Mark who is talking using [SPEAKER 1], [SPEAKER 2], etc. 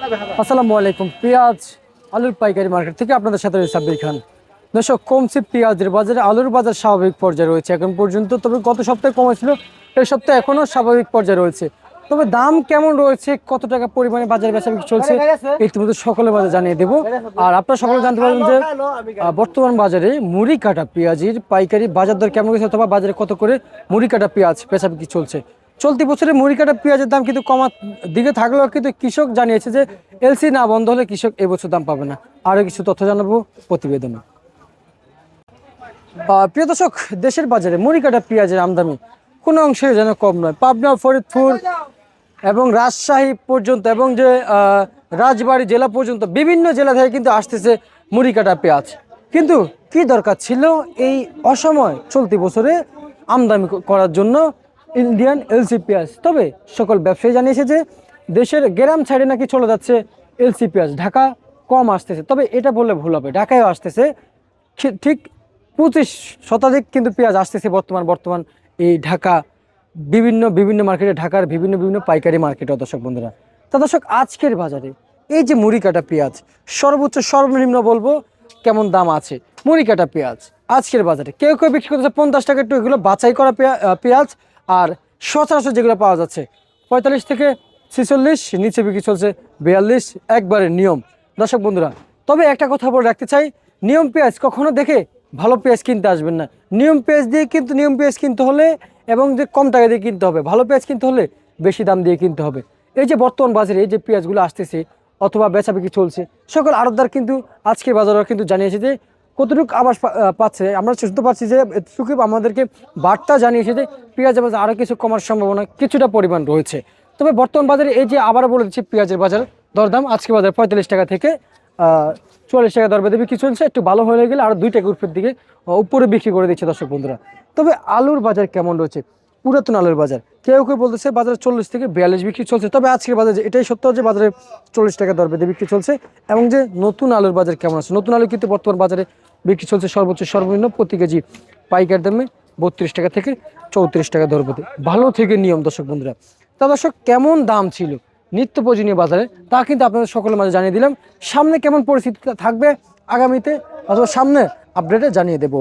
[SPEAKER 1] আসসালামু আলাইকুম। পেঁয়াজ আলুর পাইকারি মার্কেট থেকে আপনাদের সাথে রয়েছে সাব্বির খান। দর্শক, কমছে পেঁয়াজের বাজারে, আলুর বাজার স্বাভাবিক পর্যায়ে রয়েছে এখন পর্যন্ত। তবে গত সপ্তাহে কমেছিল, এই সপ্তাহে এখনও স্বাভাবিক পর্যায়ে রয়েছে। তবে দাম কেমন রয়েছে, কত টাকা পরিমাণে বাজারে বেচাবিক্রি চলছে, ইতিমধ্যে সকলের বাজারে জানিয়ে দেবো। আর আপনারা সকলে জানতে পারবেন যে বর্তমান বাজারে মুড়ি কাটা পেঁয়াজের পাইকারি বাজার দর কেমন রয়েছে, অথবা বাজারে কত করে মুড়ি কাটা পেঁয়াজ বেচাবিক্রি চলছে। চলতি বছরে মুড়ি কাটা পেঁয়াজের দাম কিন্তু কমার দিকে থাকলেও কিন্তু কৃষক জানিয়েছে যে এলসি না বন্ধ হলে কৃষক এবছর দাম পাবে না। আরও কিছু তথ্য জানাবো প্রতিবেদনে। প্রিয় দর্শক, দেশের বাজারে মুড়ি কাটা পেঁয়াজের আমদানি কোনো অংশে যেন কম নয়। পাবনা, ফরিদপুর এবং রাজশাহী পর্যন্ত এবং যে রাজবাড়ী জেলা পর্যন্ত বিভিন্ন জেলা থেকে কিন্তু আসতেছে মুড়ি কাটা পেঁয়াজ। কিন্তু কি দরকার ছিল এই অসময় চলতি বছরে আমদানি করার জন্য ইন্ডিয়ান এলসি পেঁয়াজ? তবে সকল ব্যবসায়ী জানিয়েছে যে দেশের গ্রাম সাইডে নাকি চলে যাচ্ছে এলসি পেঁয়াজ, ঢাকা কম আসতেছে। তবে এটা বললে ভুল হবে, ঢাকায়ও আসতেছে ঠিক 25 শতাধিক কিন্তু পেঁয়াজ আসতেছে বর্তমান এই ঢাকা বিভিন্ন মার্কেটে, ঢাকার বিভিন্ন পাইকারি মার্কেটে। দর্শক বন্ধুরা, তা দর্শক, আজকের বাজারে এই যে মুড়ি কাটা পেঁয়াজ সর্বোচ্চ সর্বনিম্ন বলবো কেমন দাম আছে মুড়ি কাটা পেঁয়াজ আজকের বাজারে? কেউ বিক্রি করতেছে 50 টাকা, একটু এগুলো বাছাই করা পেঁয়াজ। আর সচরাচর যেগুলো পাওয়া যাচ্ছে 45 থেকে 46, নিচে বিক্রি চলছে 42, একবারে নিয়ম। দর্শক বন্ধুরা, তবে একটা কথা বলে রাখতে চাই, নিয়ম পেঁয়াজ কখনো দেখে ভালো পেঁয়াজ কিনতে আসবেন না। নিয়ম পেঁয়াজ দিয়ে কিন্তু নিয়ম পেঁয়াজ কিনতে হলে এবং যে কম টাকা দিয়ে কিনতে হবে, ভালো পেঁয়াজ কিনতে হলে বেশি দাম দিয়ে কিনতে হবে। এই যে বর্তমান বাজারে এই যে পেঁয়াজগুলো আসতেছে অথবা বেচা বিক্রি চলছে, সকল আড়তদার কিন্তু আজকের বাজারে কিন্তু জানিয়েছে যে কতটুকু আবাস পাচ্ছে। আমরা শুনতে পাচ্ছি যে এতটুকু আমাদেরকে বার্তা জানিয়েছে যে পেঁয়াজের বাজার আরও কিছু কমার সম্ভাবনা কিছুটা পরিমাণ রয়েছে। তবে বর্তমান বাজারে এই যে আবারও বলে দিচ্ছি, পেঁয়াজের বাজার দরদাম আজকে বাজারে 45 টাকা থেকে 44 টাকা দর বেঁধে বিক্রি চলছে। একটু ভালো হয়ে গেলে আরও 2 টাকা দিকে উপরে বিক্রি করে দিচ্ছে দর্শক বন্ধুরা। তবে আলুর বাজার কেমন রয়েছে? পুরাতন আলুর বাজার কেউ বলতেছে বাজারে 40 থেকে 42 বিক্রি চলছে। তবে আজকের বাজারে এটাই সত্য যে বাজারে 40 টাকা দর বেঁধে বিক্রি চলছে। এবং যে নতুন আলুর বাজার কেমন আছে, নতুন আলু কিন্তু বর্তমান বাজারে বিক্রি চলছে সর্বোচ্চ সর্বনিম্ন প্রতি কেজি পাইকার দামে 32 টাকা থেকে 34 টাকা দর বেঁধে। ভালো থেকে নিয়ম দর্শক বন্ধুরা। তা দর্শক, কেমন দাম ছিল নিত্য প্রয়োজনীয় বাজারে তা কিন্তু আপনাদের সকলের মাঝে জানিয়ে দিলাম। সামনে কেমন পরিস্থিতি থাকবে আগামীতে অথবা সামনে আপডেটে জানিয়ে দেব।